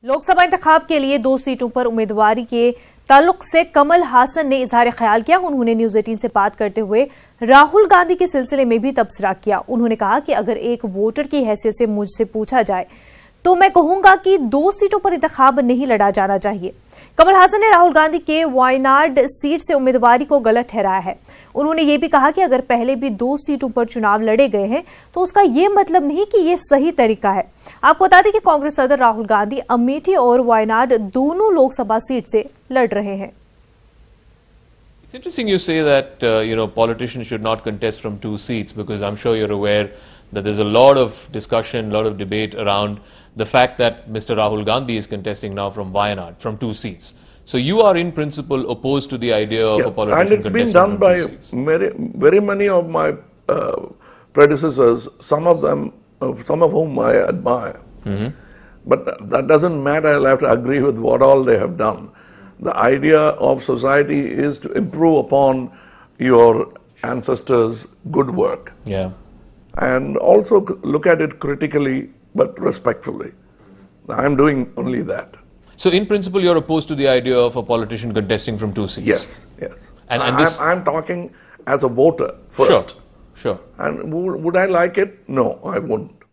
लोकसभा इंतखाब के लिए 2 सीटों पर उम्मीदवारी के ताल्लुक से कमल हासन ने इजहार ख्याल किया। उन्होंने न्यूज 18 से बात करते हुए राहुल गांधी के सिलसिले में भी तबसरा किया। उन्होंने कहा कि अगर एक वोटर की हैसियत से मुझसे पूछा जाए तो मैं कहूंगा कि 2 सीटों पर इंतखाब नहीं लड़ा जाना चाहिए। कमल हासन ने राहुल गांधी के वायनाड सीट से उम्मीदवारी को गलत ठहराया है। उन्होंने ये भी कहा कि अगर पहले भी 2 सीटों पर चुनाव लड़े गए हैं तो उसका ये मतलब नहीं कि ये सही तरीका है। आपको बता दें कि कांग्रेस सदर राहुल गांधी अमेठी और वायनाड दोनों लोकसभा सीट से लड़ रहे हैं। It's interesting you say that politicians should not contest from 2 seats, because I'm sure you're aware that there's a lot of discussion, a lot of debate around the fact that Mr. Rahul Gandhi is contesting now from Wayanad, from 2 seats. So you are in principle opposed to the idea of a politician contesting from 2 seats. And it's been done by very many of my predecessors, some of whom I admire. But that doesn't matter. I'll have to agree with what all they have done. The idea of society is to improve upon your ancestors' good work. Yeah. And also look at it critically but respectfully. I'm doing only that. So in principle you're opposed to the idea of a politician contesting from 2 seats? Yes, yes. And I'm talking as a voter first. Sure. And would I like it? No, I wouldn't.